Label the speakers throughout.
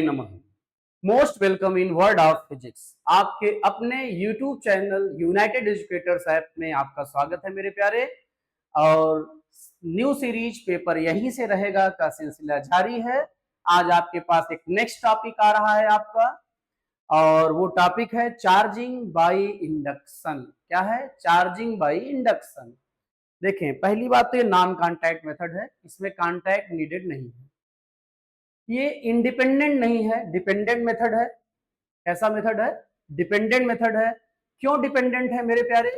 Speaker 1: नमः। Most welcome in world of physics. आपके अपने YouTube channel United educators app में आपका स्वागत है मेरे प्यारे। और न्यू सीरीज पेपर यहीं से रहेगा का सिलसिला जारी है। आज आपके पास एक नेक्स्ट टॉपिक आ रहा है आपका, और वो टॉपिक है चार्जिंग बाय इंडक्शन। क्या है? Charging by induction. देखें, पहली बात तो ये नॉन कॉन्टैक्ट मेथड है, इसमें कॉन्टैक्ट नीडेड नहीं है। ये इंडिपेंडेंट नहीं है, डिपेंडेंट मेथड है। ऐसा मेथड है, डिपेंडेंट मेथड है। क्यों डिपेंडेंट है मेरे प्यारे?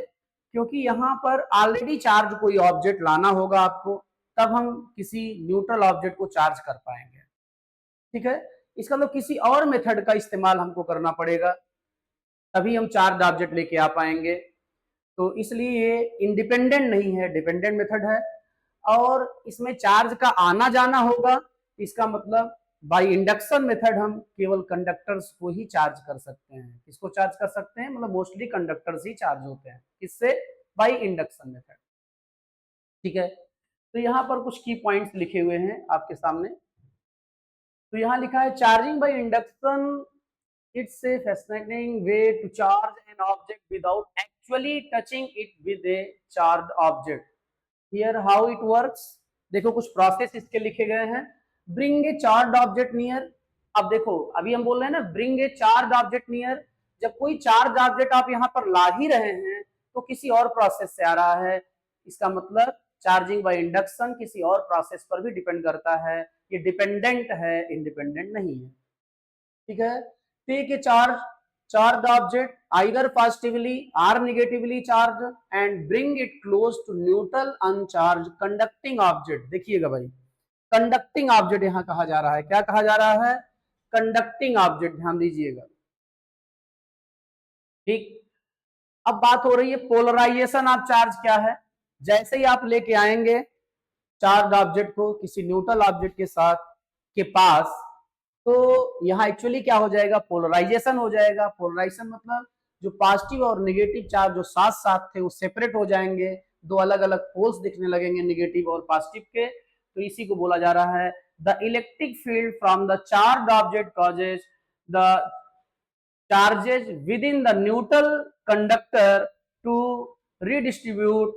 Speaker 1: क्योंकि यहां पर ऑलरेडी चार्ज कोई ऑब्जेक्ट लाना होगा आपको, तब हम किसी न्यूट्रल ऑब्जेक्ट को चार्ज कर पाएंगे। ठीक है, इसका मतलब किसी और मेथड का इस्तेमाल हमको करना पड़ेगा, तभी हम चार्ज ऑब्जेक्ट लेके आ पाएंगे। तो इसलिए ये इंडिपेंडेंट नहीं है, डिपेंडेंट मेथड है। और इसमें चार्ज का आना जाना होगा, इसका मतलब बाय इंडक्शन मेथड हम केवल कंडक्टर्स को ही चार्ज कर सकते हैं। किसको चार्ज कर सकते हैं? मतलब मोस्टली कंडक्टर्स ही चार्ज होते हैं। किससे? By induction method. ठीक है, तो यहाँ पर कुछ की पॉइंट्स लिखे हुए हैं आपके सामने। तो यहाँ लिखा है charging by induction, it's a fascinating way to charge an object without actually touching it with a charge object. Here how it works. देखो, कुछ प्रोसेस इसके लिखे गए हैं। Bring a charge object near. अब देखो, अभी हम बोल रहे हैं ना, bring a charge object near. जब कोई चार्ज ऑब्जेक्ट आप यहाँ पर ला ही रहे हैं तो किसी और प्रोसेस से आ रहा है। इसका मतलब चार्जिंग बाय इंडक्शन किसी और प्रोसेस पर भी डिपेंड करता है। ये डिपेंडेंट है, इंडिपेंडेंट नहीं है। ठीक है, take a charge charged object either positively or negatively charged and bring it close to neutral uncharged conducting object। देखिएगा भाई, कंडक्टिंग ऑब्जेक्ट यहां कहा जा रहा है। क्या कहा जा रहा है? कंडक्टिंग ऑब्जेक्ट, ध्यान दीजिएगा। ठीक, अब बात हो रही है पोलराइजेशन ऑफ चार्ज क्या है। जैसे ही आप लेके आएंगे चार्ज ऑब्जेक्ट को किसी न्यूट्रल ऑब्जेक्ट के साथ के पास, तो यहाँ एक्चुअली क्या हो जाएगा? पोलराइजेशन हो जाएगा। पोलराइजेशन मतलब जो पॉजिटिव और नेगेटिव चार्ज जो साथ साथ थे वो सेपरेट हो जाएंगे, दो अलग अलग पोल्स दिखने लगेंगे नेगेटिव और पॉजिटिव के। तो इसी को बोला जा रहा है the electric field from the charge object causes the charges within the neutral conductor to redistribute.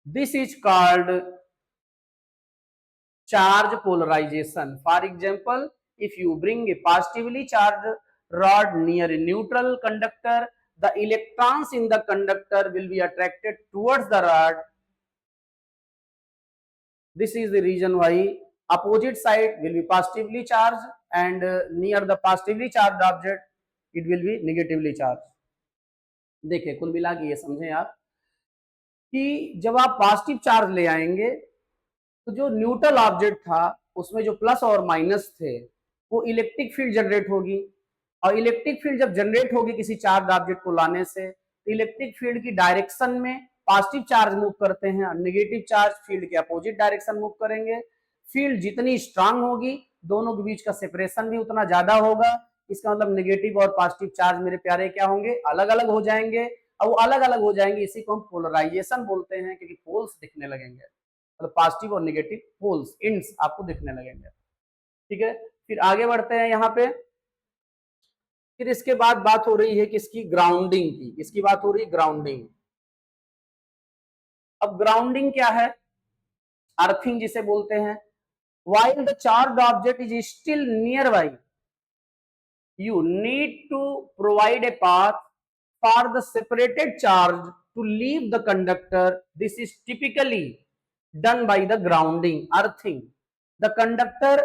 Speaker 1: This is called charge polarization. For example, if you bring a positively charged rod near a neutral conductor, the electrons in the conductor will be attracted towards the rod. This is the reason why opposite side will be positively charged and near the positively charged object it will be negatively charged. देखिए, कुल मिला के ये समझें आप कि जब आप पॉजिटिव चार्ज ले आएंगे तो जो न्यूट्रल ऑब्जेक्ट था उसमें जो प्लस और माइनस थे वो इलेक्ट्रिक फील्ड जनरेट होगी। और इलेक्ट्रिक फील्ड जब जनरेट होगी किसी चार्ज ऑब्जेक्ट को लाने से, तो इलेक्ट्रिक फील्ड की डायरेक्शन में पॉजिटिव चार्ज मूव करते हैं और नेगेटिव चार्ज फील्ड के अपोजिट डायरेक्शन मूव करेंगे। फील्ड जितनी स्ट्रांग होगी, दोनों के बीच का सेपरेशन भी उतना ज्यादा होगा। इसका मतलब नेगेटिव और पॉजिटिव चार्ज मेरे प्यारे क्या होंगे? अलग अलग हो जाएंगे। और वो अलग अलग हो जाएंगे, इसी को हम पोलराइजेशन बोलते हैं, क्योंकि पोल्स दिखने लगेंगे, मतलब पॉजिटिव और नेगेटिव पोल्स इंड्स आपको दिखने लगेंगे। ठीक है, फिर आगे बढ़ते हैं यहाँ पे। फिर इसके बाद बात हो रही है किसकी? ग्राउंडिंग की। किसकी बात हो रही है? ग्राउंडिंग। अब ग्राउंडिंग क्या है? अर्थिंग जिसे बोलते हैं। while the charged object is still nearby, you need to provide a path for the separated charge to leave the conductor. This is typically done by the grounding, earthing the conductor।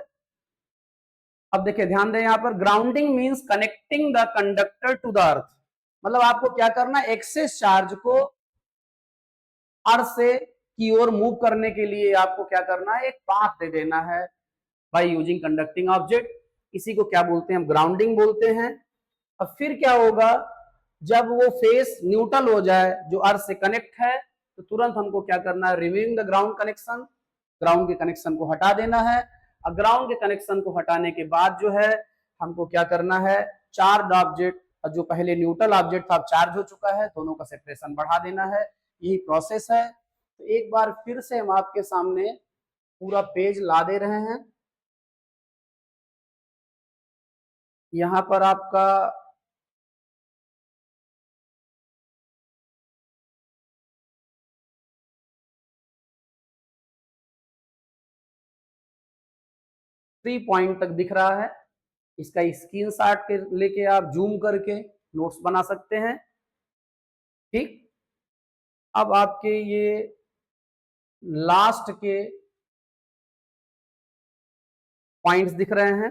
Speaker 1: अब देखिए, ध्यान दें, यहां पर grounding means connecting the conductor to the earth. मतलब आपको क्या करना है? एक्सेस चार्ज को अर्थ से की ओर मूव करने के लिए आपको क्या करना है? एक पाथ दे देना है बाय यूजिंग कंडक्टिंग ऑब्जेक्ट। इसी को क्या बोलते हैं? हम ग्राउंडिंग बोलते हैं। अब फिर क्या होगा? जब वो फेस न्यूट्रल हो जाए, जो अर्थ से कनेक्ट है, तो तुरंत हमको क्या करना है? Removing the ground connection. Ground के कनेक्शन को हटा देना है। और ग्राउंड के कनेक्शन को हटाने के बाद जो है हमको क्या करना है? चार्ज ऑब्जेक्ट और जो पहले न्यूट्रल ऑब्जेक्ट था चार्ज हो चुका है, दोनों का सेपरेशन बढ़ा देना है। यही प्रोसेस है। तो एक बार फिर से हम आपके सामने पूरा पेज ला दे रहे हैं। यहां पर आपका थ्री पॉइंट तक दिख रहा है। इसका स्क्रीनशॉट के लेके आप जूम करके नोट्स बना सकते हैं। ठीक, अब आपके ये लास्ट के पॉइंट्स दिख रहे हैं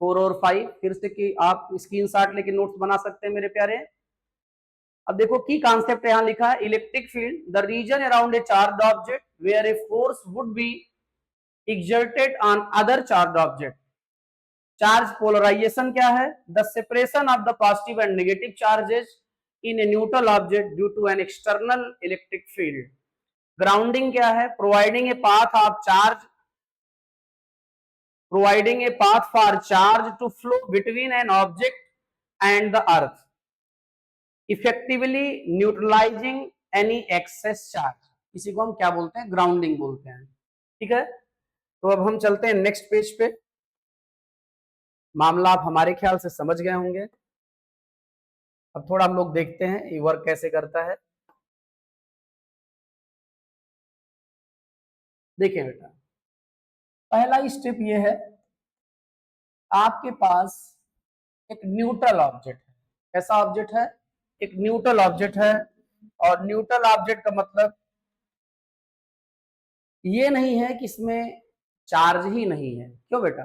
Speaker 1: 4 और 5, फिर से कि आप स्क्रीनशॉट लेके नोट्स बना सकते हैं मेरे प्यारे। अब देखो की कॉन्सेप्ट यहां लिखा है, electric field the region around a charge object where a force would be exerted on other charged object। Charge polarisation क्या है, the separation of the positive and negative charges in a neutral object due to an external electric field. Grounding क्या है, providing a path of charge providing a path for charge to flow between an object and the earth, effectively neutralizing any excess charge। इसी को हम क्या बोलते हैं, grounding बोलते हैं। ठीक है, तो अब हम चलते हैं नेक्स्ट पेज पे। मामला आप हमारे ख्याल से समझ गए होंगे। अब थोड़ा हम लोग देखते हैं ये वर्क कैसे करता है। देखिए बेटा, पहला स्टेप ये है, आपके पास एक न्यूट्रल ऑब्जेक्ट है। कैसा ऑब्जेक्ट है, एक न्यूट्रल ऑब्जेक्ट है। और न्यूट्रल ऑब्जेक्ट का मतलब ये नहीं है कि इसमें चार्ज ही नहीं है। क्यों बेटा,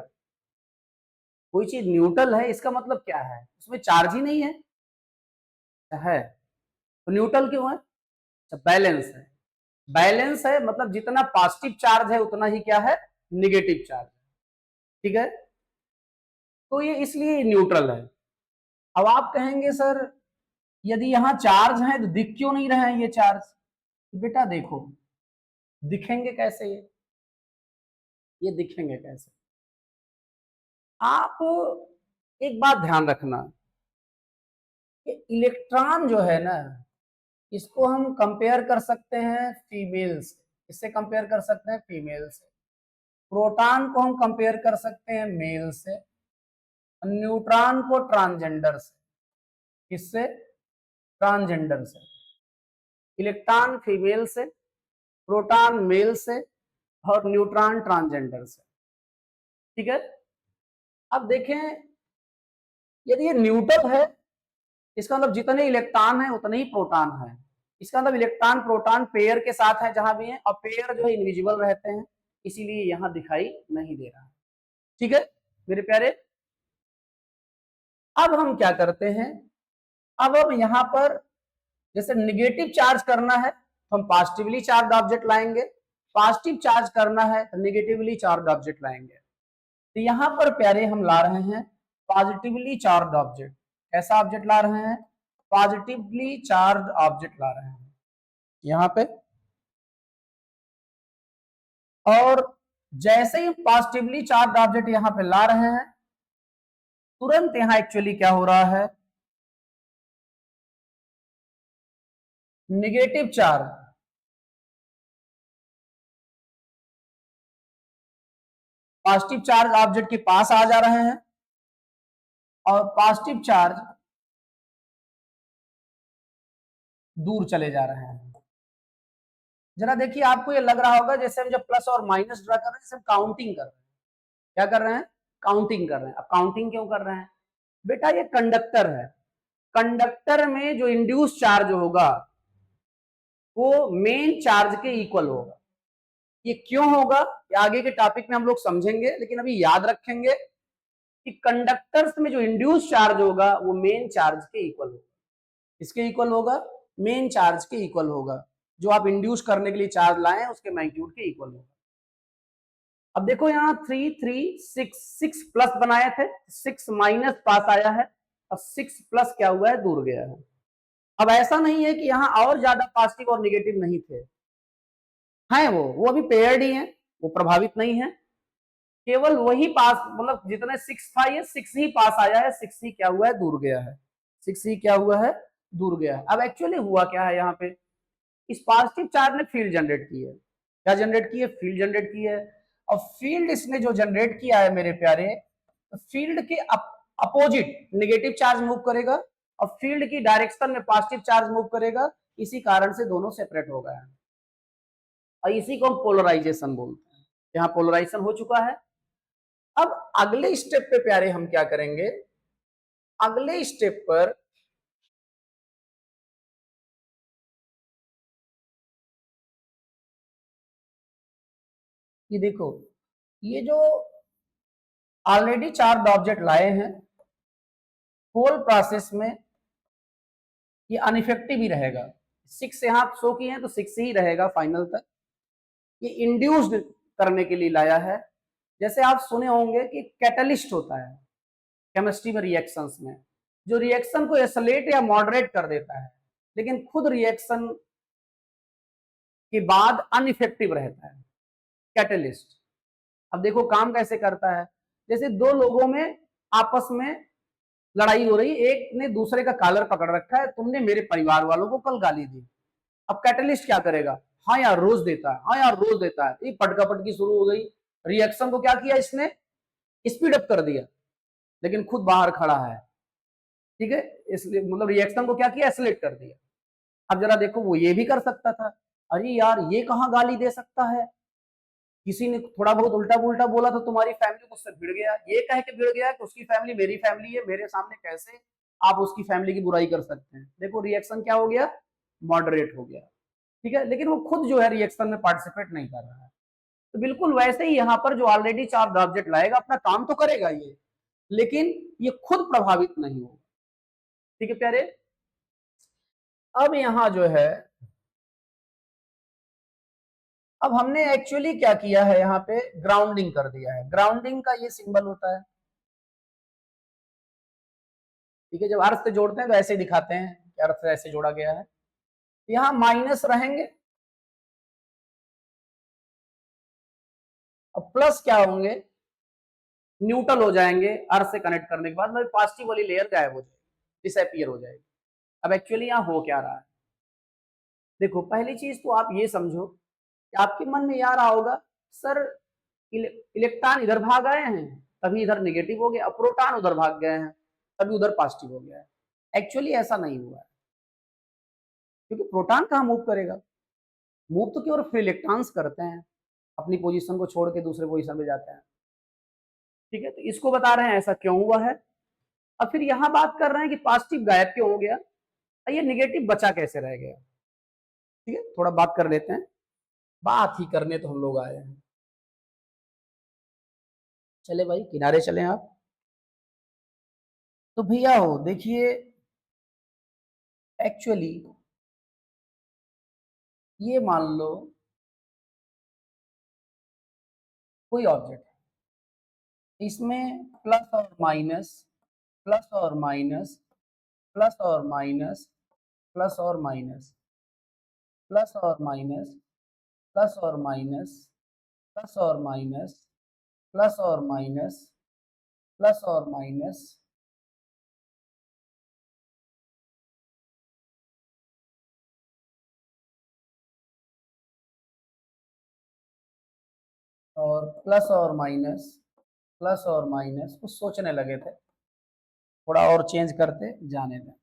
Speaker 1: कोई चीज न्यूट्रल है इसका मतलब क्या है, उसमें चार्ज ही नहीं है तो न्यूट्रल क्यों है, बैलेंस है। बैलेंस है मतलब जितना पॉजिटिव चार्ज है उतना ही क्या है, निगेटिव चार्ज। ठीक है, तो ये इसलिए न्यूट्रल है। अब आप कहेंगे सर यदि यहाँ चार्ज है तो दिख क्यों नहीं रहे हैं ये चार्ज। बेटा देखो, दिखेंगे कैसे, ये दिखेंगे कैसे। आप एक बात ध्यान रखना कि इलेक्ट्रॉन जो है ना, इसको हम कंपेयर कर सकते हैं फीमेल से। इससे कंपेयर कर सकते हैं फीमेल से। प्रोटॉन को हम कंपेयर कर सकते हैं मेल से। न्यूट्रॉन को ट्रांसजेंडर से। किससे, ट्रांसजेंडर से। इलेक्ट्रॉन फीमेल से, प्रोटॉन मेल से, और न्यूट्रॉन ट्रांसजेंडर से। ठीक है, अब देखें यदि ये न्यूट्रल है, इसका मतलब जितने इलेक्ट्रॉन है उतने ही प्रोटॉन है। इसका मतलब इलेक्ट्रॉन प्रोटॉन पेयर के साथ है जहां भी है, और पेयर जो है इनविजिबल रहते हैं, इसीलिए यहां दिखाई नहीं दे रहा है। ठीक है मेरे प्यारे, अब हम क्या करते हैं, अब हम यहां पर जैसे निगेटिव चार्ज करना है तो हम पॉजिटिवली चार्ज ऑब्जेक्ट लाएंगे, पॉजिटिव चार्ज करना है तो निगेटिवली चार्ज ऑब्जेक्ट लाएंगे। तो यहां पर प्यारे हम ला रहे हैं पॉजिटिवली चार्ज ऑब्जेक्ट। ऐसा ऑब्जेक्ट ला रहे हैं, पॉजिटिवली चार्ज ऑब्जेक्ट ला रहे हैं यहां पे। और जैसे ही पॉजिटिवली चार्ज ऑब्जेक्ट यहां पे ला रहे हैं, तुरंत यहां एक्चुअली क्या हो रहा है, negative charge positive charge object के पास आ जा रहे हैं, और पॉजिटिव चार्ज दूर चले जा रहे हैं। जरा देखिए, आपको ये लग रहा होगा जैसे हम जब प्लस और माइनस ड्रा कर रहे हैं, जैसे हम काउंटिंग कर रहे हैं। क्या कर रहे हैं, काउंटिंग कर रहे हैं। अब काउंटिंग क्यों कर रहे हैं बेटा, ये कंडक्टर है। कंडक्टर में जो इंड्यूस चार्ज होगा वो मेन चार्ज के इक्वल होगा। ये क्यों होगा, ये आगे के टॉपिक में हम लोग समझेंगे, लेकिन अभी याद रखेंगे कि कंडक्टर्स में जो इंड्यूस चार्ज होगा वो मेन चार्ज के इक्वल होगा। इसके इक्वल होगा, मेन चार्ज के इक्वल होगा। जो आप इंड्यूस करने के लिए चार्ज लाए उसके मैग्नीट्यूड के इक्वल होगा। अब देखो यहाँ 3 3 6 6 प्लस बनाए थे, 6 माइनस पास आया है, और 6 प्लस क्या हुआ है, दूर गया है। अब ऐसा नहीं है कि यहाँ और ज्यादा पॉजिटिव और निगेटिव नहीं थे, हैं वो अभी पेयर्ड ही हैं, वो प्रभावित नहीं है। केवल वही पास, मतलब जितने 6 था ये 6 ही पास आया है, 6 ही क्या हुआ है, दूर गया है। 6 ही क्या हुआ है, दूर गया है। अब एक्चुअली हुआ क्या है, यहाँ पे इस पॉजिटिव चार्ज ने फील्ड जनरेट की है। क्या जनरेट की है, फील्ड जनरेट की है। और फील्ड इसने जो जनरेट किया है मेरे प्यारे, फील्ड के अपोजिट नेगेटिव चार्ज मूव करेगा और फील्ड की डायरेक्शन में पॉजिटिव चार्ज मूव करेगा, इसी कारण से दोनों सेपरेट हो गए। और इसी को हम पोलराइजेशन बोलते हैं। यहाँ पोलराइजेशन हो चुका है। अब अगले स्टेप पे प्यारे हम क्या करेंगे, अगले स्टेप पर ये देखो, ये जो ऑलरेडी चार्ज ऑब्जेक्ट लाए हैं, होल प्रोसेस में ये अनइफेक्टिव ही रहेगा। 6 यहां शो किए हैं तो 6 ही रहेगा फाइनल तक। ये इंड्यूस्ड करने के लिए लाया है। जैसे आप सुने होंगे कि कैटलिस्ट होता है केमिस्ट्री में रिएक्शंस में, जो रिएक्शन को एसलेट या मॉडरेट कर देता है, लेकिन खुद रिएक्शन के बाद अनइफेक्टिव रहता है, कैटलिस्ट। अब देखो काम कैसे करता है। जैसे दो लोगों में आपस में लड़ाई हो रही, एक ने दूसरे का कॉलर पकड़ रखा है, तुमने मेरे परिवार वालों को कल गाली दी। अब कैटलिस्ट क्या करेगा, हाँ यार रोज देता है, हाँ यार रोज देता है, ये पटका पटकी शुरू हो गई। रिएक्शन को क्या किया इसने, स्पीड अप कर दिया, लेकिन खुद बाहर खड़ा है। ठीक है, इसलिए मतलब रिएक्शन को क्या किया, एस्केलेट कर दिया। अब जरा देखो, वो ये भी कर सकता था, अरे यार ये कहाँ गाली दे सकता है, किसी ने थोड़ा बहुत उल्टा पुल्टा बोला तो तुम्हारी फैमिली मुझसे भिड़ गया, ये कह के भिड़ गया कि उसकी फैमिली मेरी फैमिली है, मेरे सामने कैसे आप उसकी फैमिली की बुराई कर सकते हैं। देखो रिएक्शन क्या हो गया, मॉडरेट हो गया। ठीक है, लेकिन वो खुद जो है रिएक्शन में पार्टिसिपेट नहीं कर रहा है। तो बिल्कुल वैसे ही यहाँ पर जो ऑलरेडी चार्ज ऑब्जेक्ट लाएगा अपना काम तो करेगा ये, लेकिन ये खुद प्रभावित नहीं होगा। ठीक है प्यारे, अब यहाँ जो है, अब हमने एक्चुअली क्या किया है, यहाँ पे ग्राउंडिंग कर दिया है। ग्राउंडिंग का ये सिंबल होता है। ठीक है, जब अर्थ से जोड़ते हैं तो ऐसे दिखाते हैं कि अर्थ से ऐसे जोड़ा गया है। यहाँ माइनस रहेंगे और प्लस क्या होंगे, न्यूट्रल हो जाएंगे। अर्थ से कनेक्ट करने के बाद मतलब पॉजिटिव वाली लेयर गायब हो जाएगी, डिसअपीयर हो जाएगी। अब एक्चुअली यहाँ हो क्या रहा है, देखो पहली चीज तो आप ये समझो कि आपके मन में ये आ रहा होगा, सर इलेक्ट्रॉन इधर भाग आए हैं तभी इधर नेगेटिव हो गया, प्रोटॉन उधर भाग गए हैं तभी उधर पॉजिटिव हो गया है। एक्चुअली ऐसा नहीं हुआ है, क्योंकि प्रोटॉन कहाँ मूव करेगा, मूव तो केवल फ्री इलेक्ट्रॉन्स करते हैं, अपनी पोजीशन को छोड़ के दूसरे पोजीशन में जाते हैं। ठीक है, तो इसको बता रहे हैं ऐसा क्यों हुआ है। अब फिर यहाँ बात कर रहे हैं कि पॉजिटिव गायब क्यों हो गया, ये निगेटिव बचा कैसे रह गया। ठीक है, थोड़ा बात कर लेते हैं, बात ही करने तो हम लोग आए हैं। चले भाई किनारे चले आप। तो भैया हो देखिए, एक्चुअली ये मान लो कोई ऑब्जेक्ट है, इसमें प्लस और माइनस, प्लस और माइनस, प्लस और माइनस, प्लस और माइनस, प्लस और माइनस, प्लस और माइनस, प्लस और माइनस, प्लस और माइनस, प्लस और माइनस, और प्लस और माइनस, प्लस और माइनस। कुछ सोचने लगे थे, थोड़ा और चेंज करते जाने दें।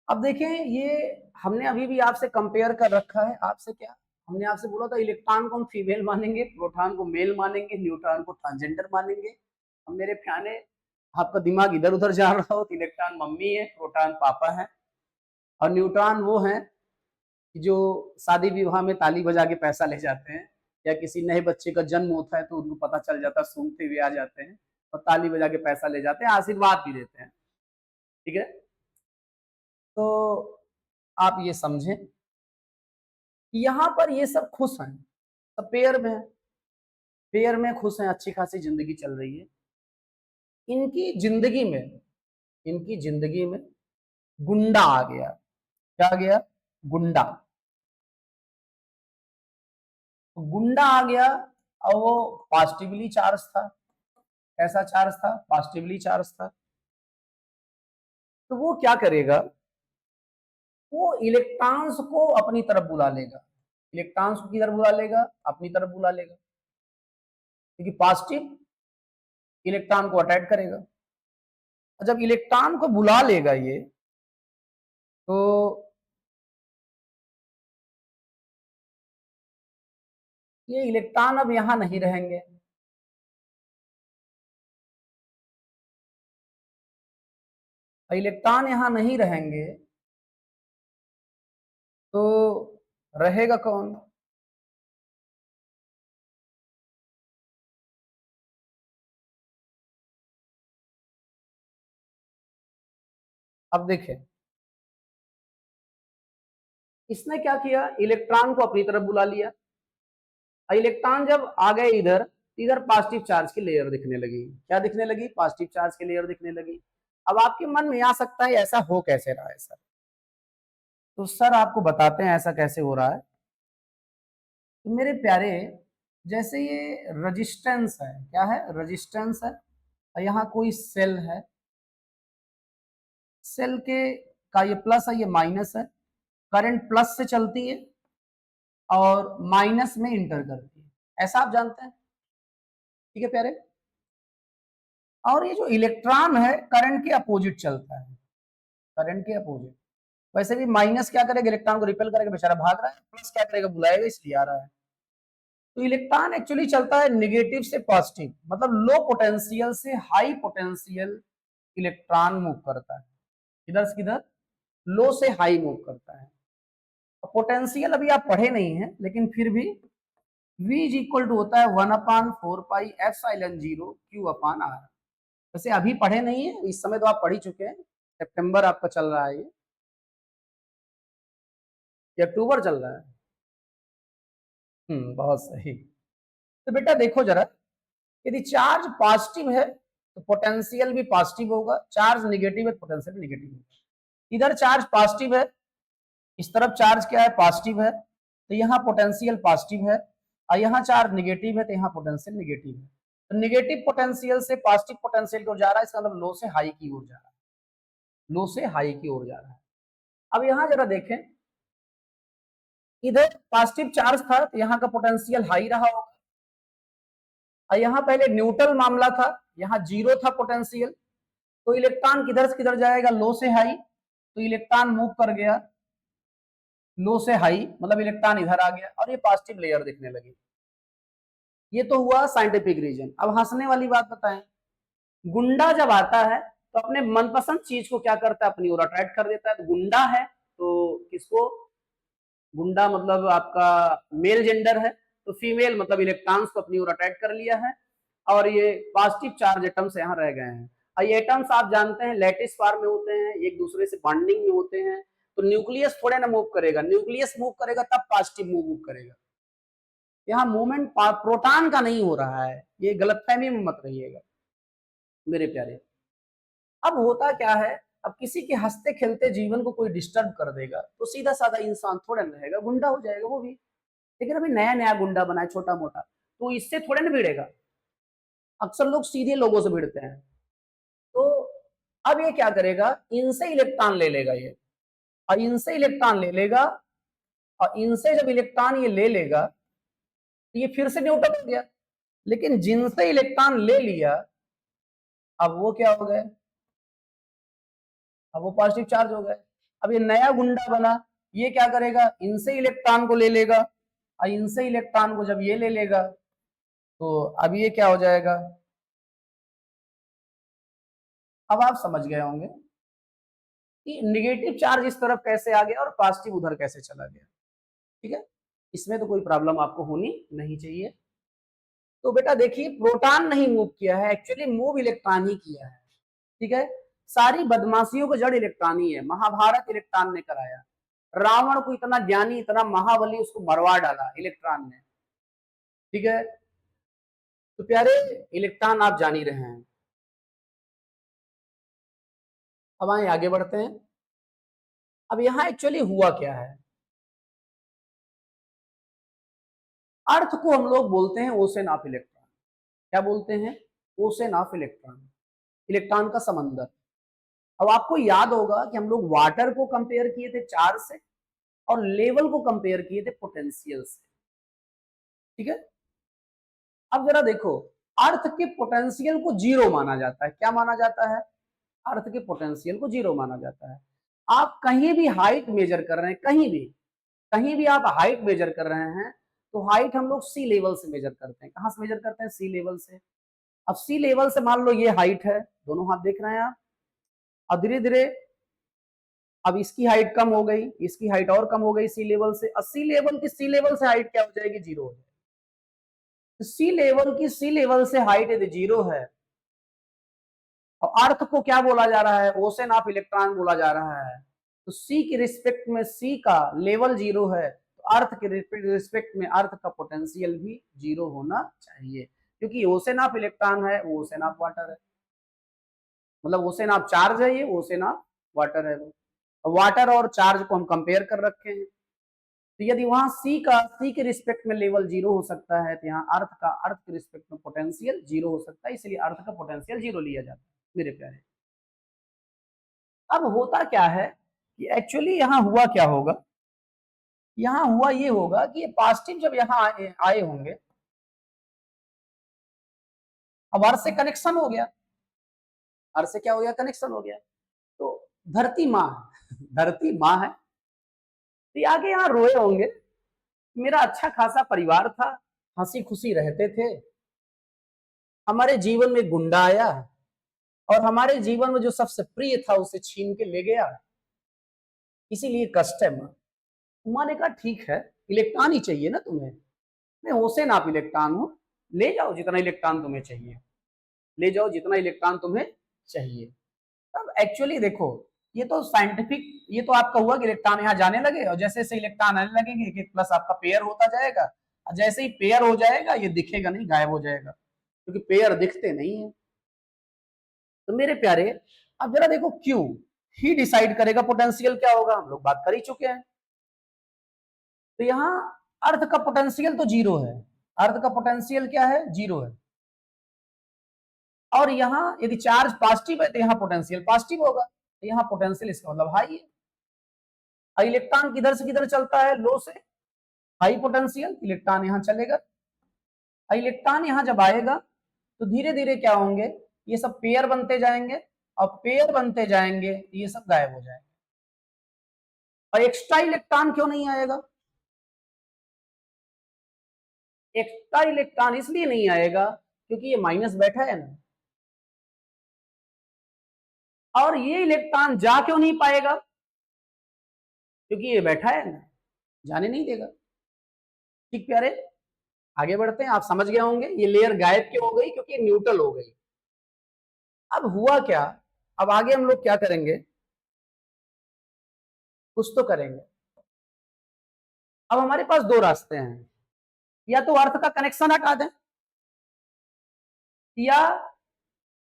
Speaker 1: अब देखें, ये हमने अभी भी आपसे कंपेयर कर रखा है। आपसे क्या, हमने आपसे बोला था इलेक्ट्रॉन को हम फीमेल मानेंगे, प्रोटॉन को मेल मानेंगे, न्यूट्रॉन को ट्रांसजेंडर मानेंगे। अब मेरे प्याने आपका दिमाग इधर उधर जा रहा हो तो इलेक्ट्रॉन मम्मी है, प्रोटॉन पापा है, और न्यूट्रॉन वो है जो शादी विवाह में ताली बजा के पैसा ले जाते हैं, या किसी नए बच्चे का जन्म होता है तो उनको पता चल जाता है, सूंघते हुए आ जाते हैं और ताली बजा के पैसा ले जाते हैं, आशीर्वाद भी देते हैं। ठीक है, तो आप ये समझें, यहाँ पर ये सब खुश हैं, सब पेयर में, पेयर में खुश हैं, अच्छी खासी जिंदगी चल रही है। इनकी जिंदगी में, इनकी जिंदगी में गुंडा आ गया। क्या आ गया, गुंडा। गुंडा आ गया और वो पॉजिटिवली चार्ज था। ऐसा चार्ज था, पॉजिटिवली चार्ज था। तो वो क्या करेगा, वो इलेक्ट्रॉन्स को अपनी तरफ बुला लेगा, इलेक्ट्रॉन्स को किधर बुला लेगा, अपनी तरफ बुला लेगा, क्योंकि पॉजिटिव इलेक्ट्रॉन को अट्रैक्ट करेगा। और जब इलेक्ट्रॉन को बुला लेगा तो ये इलेक्ट्रॉन अब यहां नहीं रहेंगे, इलेक्ट्रॉन यहां नहीं रहेंगे तो रहेगा कौन? अब देखें, इसने क्या किया, इलेक्ट्रॉन को अपनी तरफ बुला लिया। इलेक्ट्रॉन जब आ गए इधर, इधर पॉजिटिव चार्ज की लेयर दिखने लगी। क्या दिखने लगी? पॉजिटिव चार्ज की लेयर दिखने लगी। अब आपके मन में आ सकता है ऐसा हो कैसे रहा है सर? तो सर आपको बताते हैं ऐसा कैसे हो रहा है। तो मेरे प्यारे, जैसे ये रेजिस्टेंस है, क्या है? रेजिस्टेंस है। और यहाँ कोई सेल है, सेल के का ये प्लस है, ये माइनस है। करंट प्लस से चलती है और माइनस में इंटर करती है, ऐसा आप जानते हैं, ठीक है प्यारे। और ये जो इलेक्ट्रॉन है करंट के अपोजिट चलता है, करंट के अपोजिट। वैसे भी माइनस क्या करेगा? इलेक्ट्रॉन को रिपेल करेगा, बेचारा भाग रहा है। प्लस क्या करेगा? बुलाएगा, इसलिए आ रहा है। तो इलेक्ट्रॉन एक्चुअली चलता है निगेटिव से पॉजिटिव, मतलब लो पोटेंशियल से हाई पोटेंशियल इलेक्ट्रॉन मूव करता है। किधर से किधर? लो से हाई मूव करता है। पोटेंशियल अभी आप पढ़े नहीं है, लेकिन फिर भी V इज इक्वल टू होता है 1/4 पाई एप्सिलॉन 0 Q/R। वैसे अभी पढ़े नहीं है, इस समय तो आप पढ़ ही चुके हैं। सितंबर आपका चल रहा है, ये अक्टूबर चल रहा है। बहुत सही। तो बेटा देखो जरा, यदि चार्ज पॉजिटिव है तो पोटेंशियल भी पॉजिटिव होगा, चार्ज नेगेटिव है तो पोटेंशियल नेगेटिव होगा। इधर चार्ज पॉजिटिव है, इस तरफ चार्ज क्या है? पॉजिटिव है, तो यहाँ पोटेंशियल पॉजिटिव है। और यहाँ चार्ज नेगेटिव है तो यहाँ पोटेंशियल नेगेटिव है। तो नेगेटिव पोटेंशियल से पॉजिटिव पोटेंशियल की ओर जा रहा है, इसका मतलब लो से हाई की ओर जा रहा है, लो से हाई की ओर जा रहा है। अब यहाँ जरा देखें, इधर पॉजिटिव चार्ज था तो यहाँ का पोटेंशियल हाई रहा होगा। और यहाँ पहले न्यूट्रल मामला था, यहाँ जीरो था पोटेंशियल। तो इलेक्ट्रॉन किधर से किधर जाएगा? लो से हाई। तो इलेक्ट्रॉन मूव कर गया लो से हाई, मतलब इलेक्ट्रॉन इधर आ गया और ये पॉजिटिव लेयर दिखने लगी। ये तो हुआ साइंटिफिक रीजन। अब हंसने वाली बात बताएं, गुंडा जब आता है तो अपने मनपसंद चीज को क्या करता है? अपनी ओर अट्रैक्ट कर देता है। तो गुंडा है तो किसको? गुंडा मतलब आपका मेल जेंडर है, तो फीमेल मतलब इलेक्ट्रॉन्स को अपनी ओर अट्रैक्ट कर लिया है। और ये पॉजिटिव चार्ज एटम्स यहाँ रह गए हैं। और ये एटम्स आप जानते हैं लैटिस फॉर्म में होते हैं, एक दूसरे से बॉन्डिंग में होते हैं। तो न्यूक्लियस थोड़े ना मूव करेगा, न्यूक्लियस मूव करेगा तब पॉजिटिव मूव करेगा। यहाँ मूवमेंट प्रोटॉन का नहीं हो रहा है, ये गलतफहमी में मत रहिएगा मेरे प्यारे। अब होता क्या है, अब किसी के हंसते खेलते जीवन को कोई डिस्टर्ब कर देगा तो सीधा साधा इंसान थोड़ा ना रहेगा, गुंडा हो जाएगा वो भी। लेकिन अभी नया नया गुंडा बना है छोटा मोटा, तो इससे थोड़े ना भिड़ेगा। अक्सर लोग सीधे लोगों से भिड़ते हैं। तो अब ये क्या करेगा? इनसे इलेक्ट्रॉन ले लेगा ये, और इनसे इलेक्ट्रॉन ले लेगा, और इनसे जब इलेक्ट्रॉन ये ले लेगा तो ये फिर से न्यूट्रल हो गया। लेकिन जिनसे इलेक्ट्रॉन ले लिया अब वो क्या हो गए? अब वो पॉजिटिव चार्ज हो गए। अब ये नया गुंडा बना, ये क्या करेगा? इनसे इलेक्ट्रॉन को ले लेगा, और इनसे इलेक्ट्रॉन को जब ये ले लेगा तो अब ये क्या हो जाएगा? अब आप समझ गए होंगे कि निगेटिव चार्ज इस तरफ कैसे आ गया और पॉजिटिव उधर कैसे चला गया। ठीक है, इसमें तो कोई प्रॉब्लम आपको होनी नहीं चाहिए। तो बेटा देखिए, प्रोटॉन नहीं मूव किया है, एक्चुअली मूव इलेक्ट्रॉन ही किया है। ठीक है, सारी बदमाशियों को जड़ इलेक्ट्रॉन ही है। महाभारत इलेक्ट्रॉन ने कराया, रावण को इतना ज्ञानी इतना महाबली उसको मरवा डाला इलेक्ट्रॉन ने। ठीक है, तो प्यारे इलेक्ट्रॉन आप जान ही रहे हैं। अब आए आगे बढ़ते हैं। अब यहां एक्चुअली हुआ क्या है, अर्थ को हम लोग बोलते हैं ओशन ऑफ इलेक्ट्रॉन। क्या बोलते हैं? ओशन ऑफ इलेक्ट्रॉन, इलेक्ट्रॉन का समंदर। अब आपको याद होगा कि हम लोग वाटर को कंपेयर किए थे चार्ज से, और लेवल को कंपेयर किए थे पोटेंशियल से। ठीक है, अब जरा देखो, अर्थ के पोटेंशियल को जीरो माना जाता है। क्या माना जाता है? अर्थ के पोटेंशियल को जीरो माना जाता है। आप कहीं भी हाइट मेजर कर रहे हैं, कहीं भी आप हाइट मेजर कर रहे हैं, तो हाइट हम लोग सी लेवल से मेजर करते हैं। कहां से मेजर करते हैं? सी लेवल से। अब सी लेवल से मान लो ये हाइट है, दोनों हाथ देख रहे हैं आप, और धीरे धीरे अब इसकी हाइट कम हो गई, इसकी हाइट और कम हो गई सी लेवल से। सी लेवल की सी लेवल से हाइट क्या हो जाएगी? जीरो हो जाएगी। सी लेवल की सी लेवल से हाइट यदि जीरो है, और अर्थ को क्या बोला जा रहा है? ओशन ऑफ इलेक्ट्रॉन बोला जा रहा है। तो सी के रिस्पेक्ट में सी का लेवल जीरो है, तो अर्थ के रिस्पेक्ट में अर्थ का पोटेंशियल भी जीरो होना चाहिए, क्योंकि ओशन ऑफ इलेक्ट्रॉन है, वो ओशन ऑफ वाटर है, मतलब ओशन ऑफ चार्ज है, ये ओशन ऑफ वाटर है। वाटर और चार्ज को हम कंपेयर कर रखे हैं, तो यदि वहां सी के रिस्पेक्ट में लेवल जीरो हो सकता है, तो यहाँ अर्थ के रिस्पेक्ट में पोटेंशियल जीरो हो सकता है, इसलिए अर्थ का पोटेंशियल जीरो लिया जाता है मेरे प्यारे। अब होता क्या है कि एक्चुअली यहाँ हुआ क्या होगा? यहाँ हुआ ये होगा कि ये पॉजिटिव जब यहाँ आए होंगे, अब अर्थ से कनेक्शन हो गया, अर्थ से क्या हो गया? कनेक्शन हो गया। तो धरती माँ धरती माँ है, तो आगे यहाँ रोए होंगे, मेरा अच्छा खासा परिवार था, हंसी खुशी रहते थे, हमारे जीवन में गुंडा आया और हमारे जीवन में जो सबसे प्रिय था उसे छीन के ले गया, इसीलिए कष्ट है माँ। माँ ने कहा ठीक है, इलेक्ट्रॉन ही चाहिए ना तुम्हें, मैं ओशन ऑफ इलेक्ट्रॉन हूं, ले जाओ जितना इलेक्ट्रॉन तुम्हें चाहिए, ले जाओ जितना इलेक्ट्रॉन तुम्हें चाहिए। अब एक्चुअली देखो, ये तो साइंटिफिक, ये तो आपका हुआ कि इलेक्ट्रॉन यहाँ जाने लगे, और जैसे जैसे इलेक्ट्रॉन आने लगेंगे एक प्लस आपका पेयर होता जाएगा, और जैसे ही पेयर हो जाएगा ये दिखेगा नहीं, गायब हो जाएगा, क्योंकि पेयर दिखते नहीं है। तो मेरे प्यारे, अब जरा देखो, क्यों ही डिसाइड करेगा पोटेंशियल क्या होगा, हम लोग बात कर ही चुके हैं। तो यहाँ अर्थ का पोटेंशियल तो जीरो है, अर्थ का पोटेंशियल क्या है? जीरो है। और यहाँ यदि चार्ज पॉजिटिव है तो यहाँ पोटेंशियल पॉजिटिव होगा, तो यहाँ पोटेंशियल इसका मतलब हाई है। और इलेक्ट्रॉन किधर से किधर चलता है? लो से हाई पोटेंशियल, इलेक्ट्रॉन यहाँ चलेगा। और इलेक्ट्रॉन यहाँ जब आएगा तो धीरे धीरे क्या होंगे? ये सब पेयर बनते जाएंगे, और पेयर बनते जाएंगे ये सब गायब हो जाएंगे। और एक्स्ट्रा इलेक्ट्रॉन क्यों नहीं आएगा? एक्स्ट्रा इलेक्ट्रॉन इसलिए नहीं आएगा क्योंकि ये माइनस बैठा है ना, और ये इलेक्ट्रॉन जा क्यों नहीं पाएगा? क्योंकि ये बैठा है ना, जाने नहीं देगा। ठीक प्यारे, आगे बढ़ते हैं। आप समझ गए होंगे ये लेयर गायब क्यों हो गई? क्योंकि ये न्यूट्रल हो गई। अब हुआ क्या? अब आगे हम लोग क्या करेंगे? कुछ तो करेंगे। अब हमारे पास दो रास्ते हैं, या तो अर्थ का कनेक्शन हटा दें, या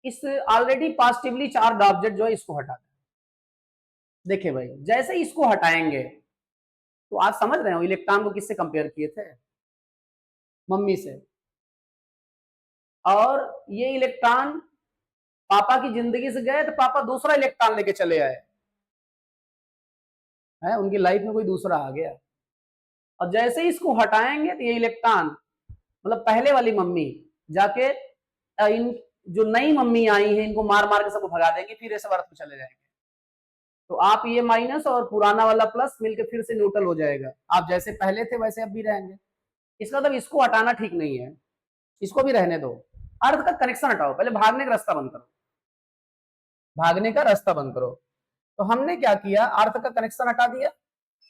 Speaker 1: इस ऑलरेडी पॉजिटिवली चार्ज ऑब्जेक्ट जो है इसको हटा दें। देखिए भाई, जैसे ही इसको हटाएंगे तो आप समझ रहे हो इलेक्ट्रॉन को किससे कंपेयर किए थे? मम्मी से। और ये इलेक्ट्रॉन पापा की जिंदगी से गए तो पापा दूसरा इलेक्ट्रॉन लेके चले आए है, उनकी लाइफ में कोई दूसरा आ गया। और जैसे ही इसको हटाएंगे तो ये इलेक्ट्रॉन, मतलब पहले वाली मम्मी जाके इन जो नई मम्मी आई है इनको मार मार के सबको भगा देंगे, फिर ये सब अर्थ में चले जाएंगे। तो आप ये माइनस और पुराना वाला प्लस मिलकर फिर से न्यूट्रल हो जाएगा, आप जैसे पहले थे वैसे अब भी रहेंगे। इसका मतलब इसको हटाना ठीक नहीं है, इसको भी रहने दो। अर्थ का कनेक्शन हटाओ, पहले भागने का रास्ता बंद करो, भागने का रास्ता बंद करो। तो हमने क्या किया? अर्थ का कनेक्शन हटा दिया।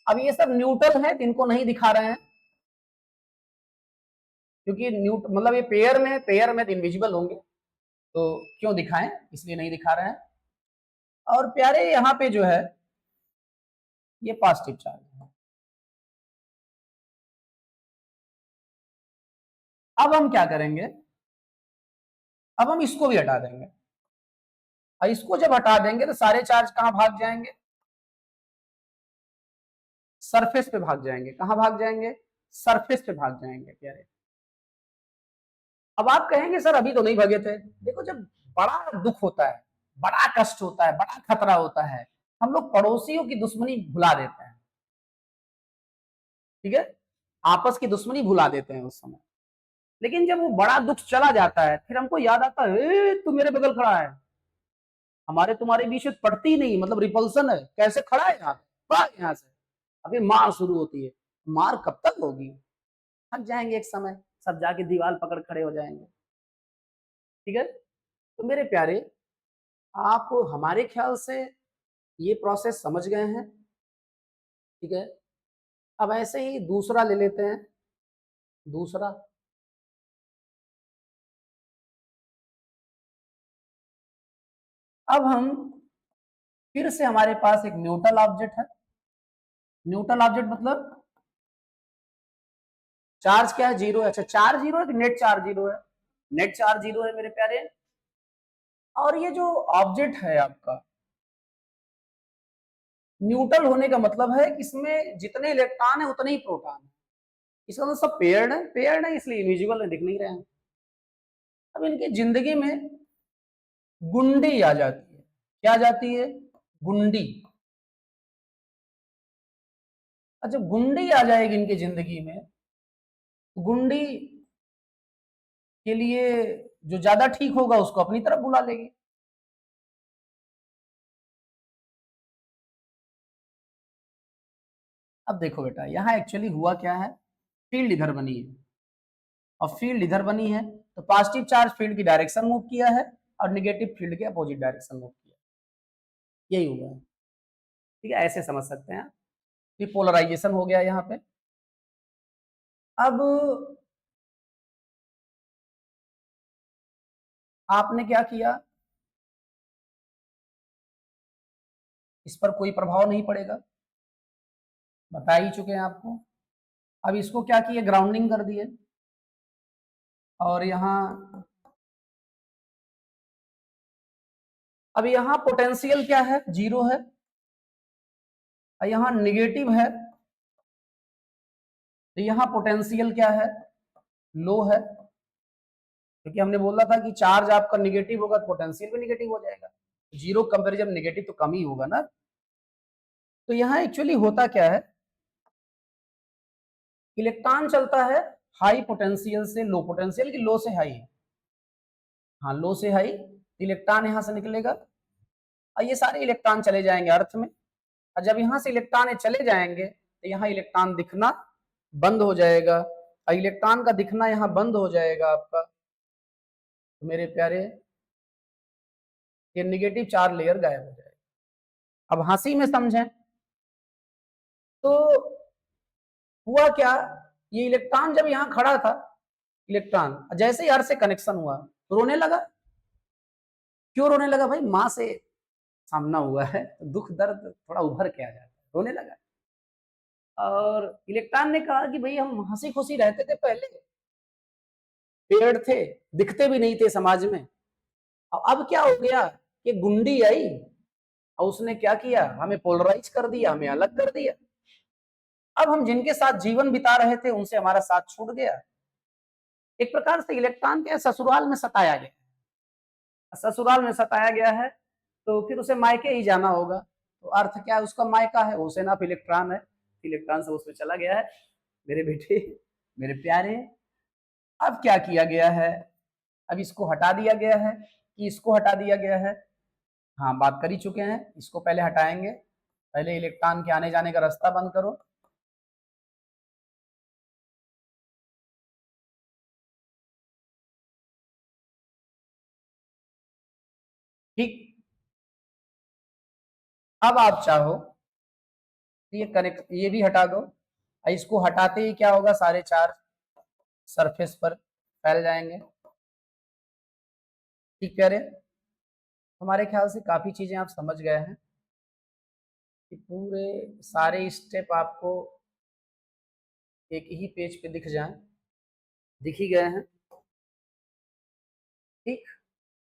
Speaker 1: अब ये सब न्यूट्रल है, इनको नहीं दिखा रहे हैं, क्योंकि मतलब ये पेयर में तो इनविजिबल होंगे, तो क्यों दिखाएं, इसलिए नहीं दिखा रहे हैं। और प्यारे यहाँ पे जो है ये पॉजिटिव चार्ज है। अब हम क्या करेंगे? अब हम इसको भी हटा देंगे, और इसको जब हटा देंगे तो सारे चार्ज कहां भाग जाएंगे? सरफेस पे भाग जाएंगे। कहां भाग जाएंगे? सरफेस पे भाग जाएंगे प्यारे। अब आप कहेंगे सर अभी तो नहीं भगे थे। देखो, जब बड़ा दुख होता है, बड़ा कष्ट होता है, बड़ा खतरा होता है, हम लोग पड़ोसियों की दुश्मनी भुला देते हैं, ठीक है, आपस की दुश्मनी भुला देते हैं उस समय। लेकिन जब वो बड़ा दुख चला जाता है फिर हमको याद आता है, तू मेरे बगल खड़ा है, हमारे तुम्हारे बीच में पड़ती नहीं, मतलब रिपल्सन है, कैसे खड़ा है यहाँ, भाग यहाँ से। अभी मार शुरू होती है, मार कब तक होगी, थक जाएंगे एक समय, सब जाके दीवार पकड़ खड़े हो जाएंगे। ठीक है, तो मेरे प्यारे, आप हमारे ख्याल से ये प्रोसेस समझ गए हैं। ठीक है, अब ऐसे ही दूसरा ले लेते हैं। दूसरा, अब हम फिर से हमारे पास एक न्यूट्रल ऑब्जेक्ट है। न्यूट्रल ऑब्जेक्ट मतलब चार्ज क्या है, जीरो है। अच्छा, चार्ज जीरो है कि नेट चार्ज जीरो है? नेट चार्ज जीरो है मेरे प्यारे। और ये जो ऑब्जेक्ट है आपका, न्यूट्रल होने का मतलब है कि इसमें जितने इलेक्ट्रॉन है उतने ही प्रोटॉन है। इसका मतलब सब पेयर्ड है, पेयर्ड है इसलिए इनविजिबल है, दिख नहीं रहे हैं। अब इनकी जिंदगी में गुंडी आ जाती है। क्या आ जाती है? गुंडी। अच्छा, गुंडी आ जाएगी इनकी जिंदगी में। गुंडी के लिए जो ज्यादा ठीक होगा उसको अपनी तरफ बुला लेगी। अब देखो बेटा, यहाँ एक्चुअली हुआ क्या है, फील्ड इधर बनी है, और फील्ड इधर बनी है, तो पॉजिटिव चार्ज फील्ड की डायरेक्शन मूव किया है और निगेटिव फील्ड के अपोजिट डायरेक्शन मूव किया, यही हुआ है। ठीक है, ऐसे समझ सकते हैं। ये पोलराइजेशन हो गया यहाँ पे। अब आपने क्या किया, इस पर कोई प्रभाव नहीं पड़ेगा, बता ही चुके हैं आपको। अब इसको क्या किया, ग्राउंडिंग कर दिए। और यहाँ, अब यहाँ पोटेंशियल क्या है, जीरो है, और यहाँ निगेटिव है, तो यहाँ पोटेंशियल क्या है, लो है। क्योंकि हमने बोला था कि चार्ज आपका निगेटिव होगा तो पोटेंशियल भी निगेटिव हो जाएगा, जीरो कंपेरिजन निगेटिव तो कम ही होगा ना। तो यहाँ एक्चुअली होता क्या है, इलेक्ट्रॉन चलता है हाई पोटेंशियल से लो पोटेंशियल, की लो से हाई, हाँ लो से हाई, इलेक्ट्रॉन यहां से निकलेगा और ये सारे इलेक्ट्रॉन चले जाएंगे अर्थ में। और जब यहाँ से इलेक्ट्रॉन चले जाएंगे तो यहाँ इलेक्ट्रॉन दिखना बंद हो जाएगा, और इलेक्ट्रॉन का दिखना यहाँ बंद हो जाएगा आपका, तो मेरे प्यारे ये निगेटिव चार्ज लेयर गायब हो जाएगा। अब हंसी में समझें तो हुआ क्या, ये इलेक्ट्रॉन जब यहाँ खड़ा था, इलेक्ट्रॉन जैसे ही अर्थ से कनेक्शन हुआ तो रोने लगा। क्यों रोने लगा भाई, माँ से सामना हुआ है तो दुख दर्द थोड़ा उभर के आ जाता है, रोने लगा। और इलेक्ट्रॉन ने कहा कि भाई हम हंसी खुशी रहते थे पहले, पेड़ थे, दिखते भी नहीं थे समाज में, और अब क्या हो गया कि गुंडी आई और उसने क्या किया, हमें पोलराइज कर दिया, हमें अलग कर दिया। अब हम जिनके साथ जीवन बिता रहे थे उनसे हमारा साथ छूट गया। एक प्रकार से इलेक्ट्रॉन के ससुराल में सताया गया, ससुराल में सताया गया है तो फिर उसे मायके ही जाना होगा। तो अर्थ क्या है, उसका मायका है, ओशन ऑफ इलेक्ट्रॉन है, इलेक्ट्रॉन से उसमें चला गया है। मेरे बेटे, मेरे प्यारे, अब क्या किया गया है, अब इसको हटा दिया गया है कि इसको हटा दिया गया है? हाँ, बात कर ही चुके हैं, इसको पहले हटाएंगे। पहले इलेक्ट्रॉन के आने जाने का रास्ता बंद करो। ठीक, अब आप चाहो तो ये कनेक्ट, ये भी हटा दो, और इसको हटाते ही क्या होगा, सारे चार्ज सरफेस पर फैल जाएंगे। ठीक कह रहे, हमारे ख्याल से काफी चीजें आप समझ गए हैं कि पूरे सारे स्टेप आपको एक ही पेज पे दिख जाएं, दिख ही गए हैं। ठीक,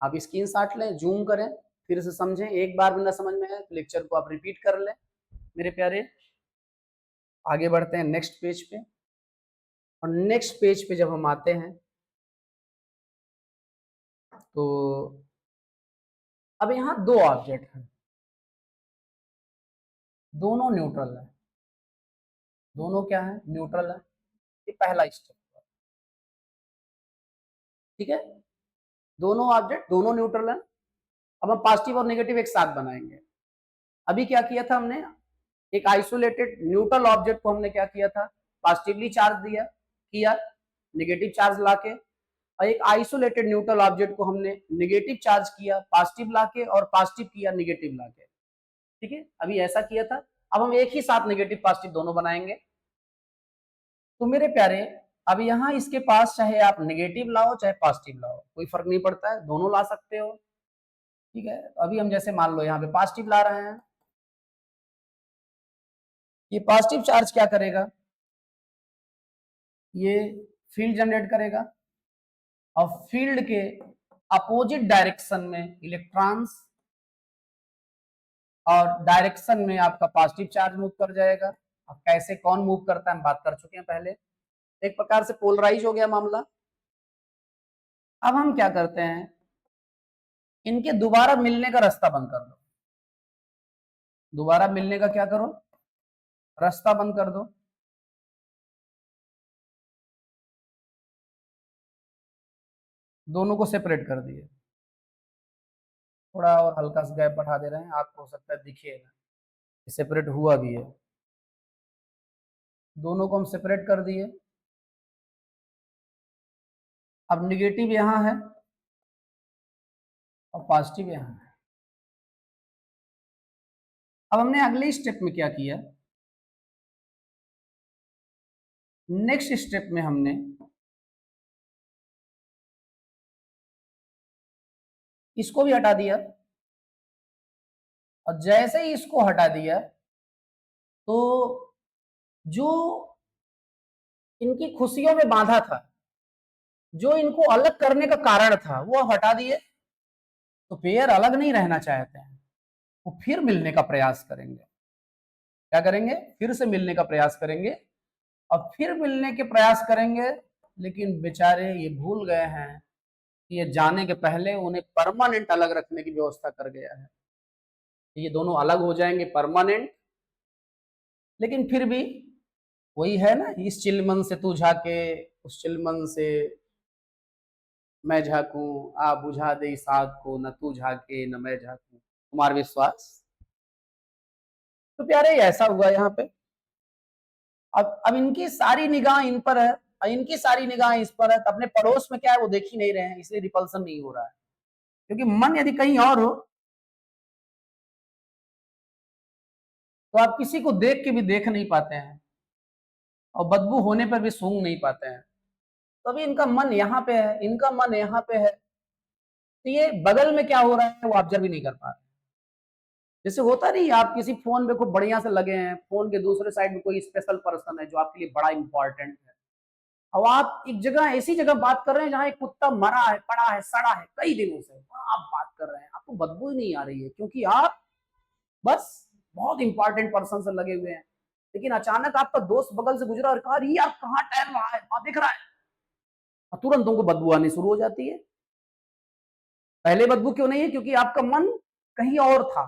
Speaker 1: आप स्क्रीन शॉट लें, जूम करें, फिर से समझें, एक बार भी ना समझ में आए तो लेक्चर को आप रिपीट कर लें। मेरे प्यारे, आगे बढ़ते हैं नेक्स्ट पेज पे। और नेक्स्ट पेज पे जब हम आते हैं तो अब यहाँ दो ऑब्जेक्ट हैं, दोनों न्यूट्रल है, दोनों क्या है, न्यूट्रल है। ये पहला स्टेप। ठीक है, दोनों ऑब्जेक्ट दोनों न्यूट्रल है। अब हम पॉजिटिव और नेगेटिव एक साथ बनाएंगे। अभी क्या किया था हमने, एक आइसोलेटेड न्यूट्रल ऑब्जेक्ट को हमने क्या किया था, पॉजिटिवली चार्ज दिया किया नेगेटिव चार्ज लाके, और एक आइसोलेटेड न्यूट्रल ऑब्जेक्ट को हमने नेगेटिव चार्ज किया पॉजिटिव लाके और पॉजिटिव किया नेगेटिव लाके। ठीक है, अभी ऐसा किया था। अब हम एक ही साथ नेगेटिव पॉजिटिव दोनों बनाएंगे। तो मेरे प्यारे, अब यहाँ इसके पास चाहे आप नेगेटिव लाओ चाहे पॉजिटिव लाओ, कोई फर्क नहीं पड़ता है, दोनों ला सकते हो। ठीक है, अभी हम जैसे मान लो यहाँ पे पॉजिटिव ला रहे हैं, ये पॉजिटिव चार्ज क्या करेगा, ये फील्ड जनरेट करेगा और फील्ड के अपोजिट डायरेक्शन में इलेक्ट्रॉन्स और डायरेक्शन में आपका पॉजिटिव चार्ज मूव कर जाएगा। अब कैसे कौन मूव करता है हम बात कर चुके हैं पहले, एक प्रकार से पोलराइज हो गया मामला। अब हम क्या करते हैं, इनके दोबारा मिलने का रास्ता बंद कर दो, दोबारा मिलने का क्या करो, रास्ता बंद कर दो। दोनों को सेपरेट कर दिए, थोड़ा और हल्का सा गैप बढ़ा दे रहे हैं, आपको हो सकता है दिखे ना, सेपरेट हुआ भी है। दोनों को हम सेपरेट कर दिए। अब निगेटिव यहां है और पॉजिटिव यहां है। अब हमने अगले स्टेप में क्या किया, नेक्स्ट स्टेप में हमने इसको भी हटा दिया, और जैसे ही इसको हटा दिया तो जो इनकी खुशियों में बांधा था, जो इनको अलग करने का कारण था, वो हटा दिए। तो पेयर अलग नहीं रहना चाहते हैं, वो फिर मिलने का प्रयास करेंगे। क्या करेंगे, फिर से मिलने का प्रयास करेंगे, और फिर मिलने के प्रयास करेंगे। लेकिन बेचारे ये भूल गए हैं कि ये जाने के पहले उन्हें परमानेंट अलग रखने की व्यवस्था कर गया है। ये दोनों अलग हो जाएंगे परमानेंट, लेकिन फिर भी वही है ना, इस चिलमन से तू झाके उस चिलमन से मैं झाकूं, आ बुझा दे इस आग को, न तू झाके न मैं झाकूं, कुमार विश्वास। तो प्यारे ऐसा हुआ यहाँ पे। अब इनकी सारी निगाह इन पर है, और इनकी सारी निगाह इस पर है, तो अपने पड़ोस में क्या है वो देख ही नहीं रहे हैं, इसलिए रिपल्सन नहीं हो रहा है। क्योंकि मन यदि कहीं और हो तो आप किसी को देख के भी देख नहीं पाते हैं, और बदबू होने पर भी सूंघ नहीं पाते हैं। तो अभी इनका मन यहाँ पे है, इनका मन यहाँ पे है, तो ये बगल में क्या हो रहा है वो ऑब्जर्व भी नहीं कर पा रहे। जैसे होता नहीं, आप किसी फोन में खूब बढ़िया से लगे हैं, फोन के दूसरे साइड में कोई स्पेशल पर्सन है जो आपके लिए बड़ा इंपॉर्टेंट है, और आप एक जगह ऐसी जगह बात कर रहे हैं जहां एक कुत्ता मरा है, पड़ा है, सड़ा है कई दिनों से, वहां आप बात कर रहे हैं, आपको बदबू ही नहीं आ रही है, क्योंकि आप बस बहुत इंपॉर्टेंट पर्सन से लगे हुए हैं। लेकिन अचानक आपका दोस्त बगल से गुजरा और कहा, अरे यार कहाँ टहल रहा है, वहां दिख रहा है, और तुरंत उनको बदबू आनी शुरू हो जाती है। पहले बदबू क्यों नहीं है, क्योंकि आपका मन कहीं और था।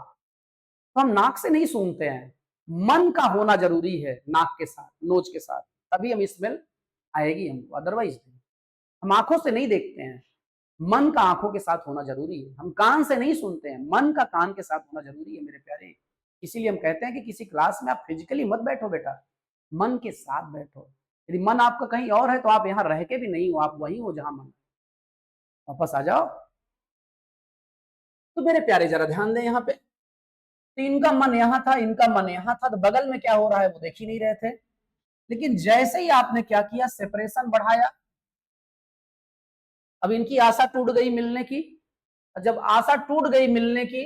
Speaker 1: तो हम नाक से नहीं सूंघते हैं, मन का होना जरूरी है, नाक के साथ नोज के साथ, तभी हम स्मेल आएगी हमको, अदरवाइज नहीं। हम आंखों से नहीं देखते हैं, मन का आंखों के साथ होना जरूरी है। हम कान से नहीं सुनते हैं, मन का कान के साथ होना जरूरी है मेरे प्यारे। इसीलिए हम कहते हैं कि किसी क्लास में आप फिजिकली मत बैठो बेटा, मन के साथ बैठो। यदि मन आपका कहीं और है तो आप यहाँ रह के भी नहीं हो, आप वही हो जहां मन। वापस आ जाओ। तो मेरे प्यारे जरा ध्यान दें यहाँ पे, तो इनका मन यहाँ था, इनका मन यहाँ था, तो बगल में क्या हो रहा है वो देख ही नहीं रहे थे। लेकिन जैसे ही आपने क्या किया, सेपरेशन बढ़ाया, अब इनकी आशा टूट गई मिलने की। जब आशा टूट गई मिलने की,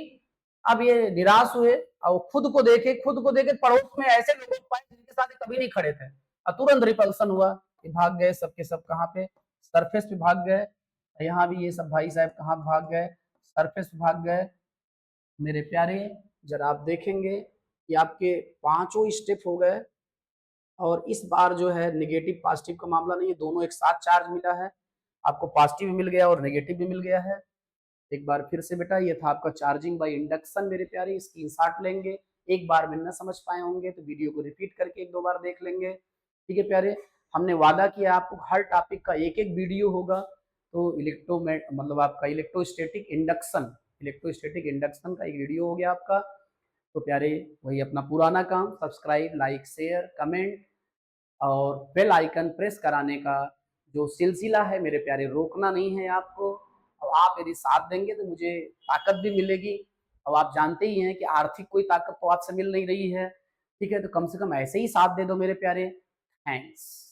Speaker 1: अब ये निराश हुए, और खुद को देखे पड़ोस में ऐसे लोग पाए जिनके साथ कभी नहीं खड़े थे, और तुरंत रिपल्सन हुआ। ये भाग गए सबके सब, कहाँ पे, सरफेस पे भाग गए। यहाँ भी ये सब भाई साहब कहाँ भाग गए, सरफेस पे भाग गए। मेरे प्यारे जरा आप देखेंगे कि आपके पांचों स्टेप हो गए, और इस बार जो है निगेटिव पॉजिटिव का मामला नहीं है, दोनों एक साथ चार्ज मिला है। आपको पॉजिटिव भी मिल गया और नेगेटिव भी मिल गया है। एक बार फिर से बेटा, ये था आपका चार्जिंग बाय इंडक्शन मेरे प्यारे, स्क्रीनशॉट लेंगे। एक बार में न समझ पाए होंगे तो वीडियो को रिपीट करके एक दो बार देख लेंगे। ठीक है प्यारे, हमने वादा किया आपको हर टॉपिक का एक एक वीडियो होगा, तो मतलब आपका इलेक्ट्रोस्टैटिक इंडक्शन का एक वीडियो हो गया आपका। तो प्यारे, वही अपना पुराना काम, सब्सक्राइब, लाइक, शेयर, कमेंट और बेल आइकन प्रेस कराने का जो सिलसिला है मेरे प्यारे, रोकना नहीं है आपको। और आप यदि साथ देंगे तो मुझे ताकत भी मिलेगी। अब आप जानते ही हैं कि आर्थिक कोई ताकत तो आपसे मिल नहीं रही है, ठीक है? तो कम से कम ऐसे ही साथ दे दो मेरे प्यारे। थैंक्स।